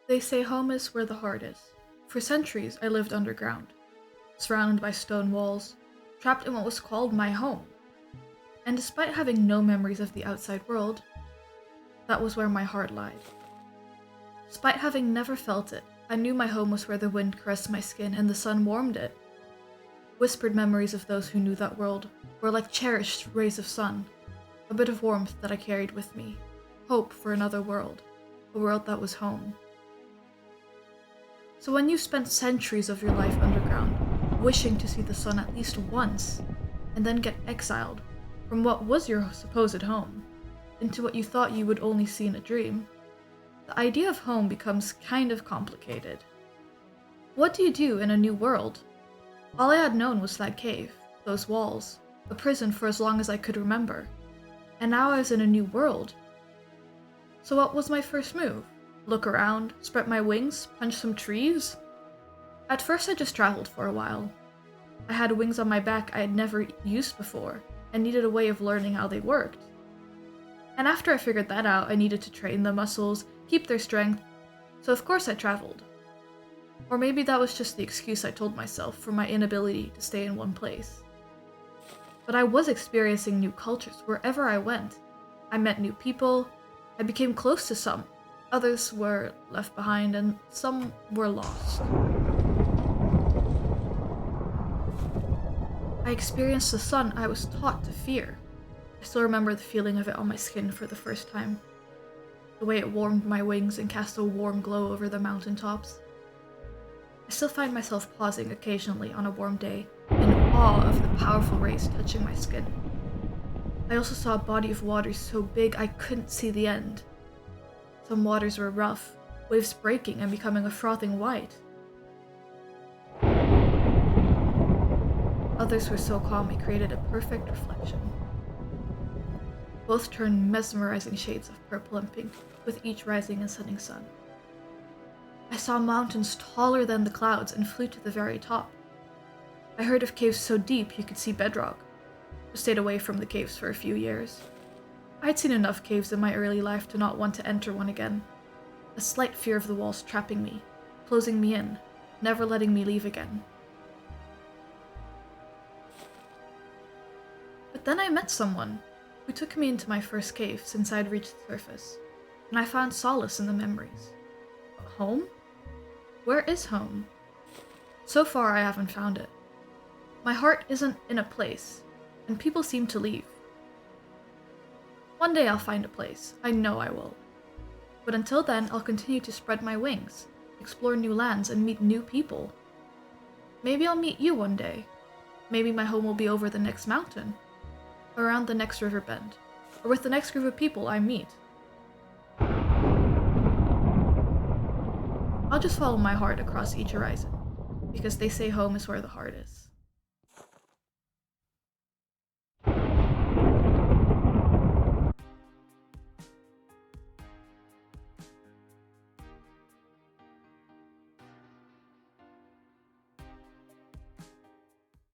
They say home is where the heart is. For centuries, I lived underground, surrounded by stone walls, trapped in what was called my home. And despite having no memories of the outside world, that was where my heart lied. Despite having never felt it, I knew my home was where the wind caressed my skin and the sun warmed it. Whispered memories of those who knew that world were like cherished rays of sun, a bit of warmth that I carried with me, hope for another world, a world that was home. So when you spent centuries of your life underground, wishing to see the sun at least once, and then get exiled from what was your supposed home, into what you thought you would only see in a dream, the idea of home becomes kind of complicated. What do you do in a new world? All I had known was that cave, those walls, a prison for as long as I could remember, and now I was in a new world. So what was my first move? Look around, spread my wings, punch some trees? At first I just traveled for a while. I had wings on my back I had never used before, and needed a way of learning how they worked. And after I figured that out, I needed to train the muscles, keep their strength, so of course I traveled. Or maybe that was just the excuse I told myself for my inability to stay in one place. But I was experiencing new cultures wherever I went. I met new people, I became close to some, others were left behind, and some were lost. I experienced the sun I was taught to fear. I still remember the feeling of it on my skin for the first time. The way it warmed my wings and cast a warm glow over the mountaintops. I still find myself pausing occasionally on a warm day, in awe of the powerful rays touching my skin. I also saw a body of water so big I couldn't see the end. Some waters were rough, waves breaking and becoming a frothing white. Others were so calm it created a perfect reflection. Both turned mesmerizing shades of purple and pink, with each rising and setting sun. I saw mountains taller than the clouds and flew to the very top. I heard of caves so deep you could see bedrock, but stayed away from the caves for a few years. I'd seen enough caves in my early life to not want to enter one again. A slight fear of the walls trapping me, closing me in, never letting me leave again. But then I met someone who took me into my first cave since I'd reached the surface, and I found solace in the memories. But home? Where is home? So far I haven't found it. My heart isn't in a place, and people seem to leave. One day I'll find a place, I know I will. But until then, I'll continue to spread my wings, explore new lands, and meet new people. Maybe I'll meet you one day. Maybe my home will be over the next mountain, around the next river bend, or with the next group of people I meet. I'll just follow my heart across each horizon, because they say home is where the heart is.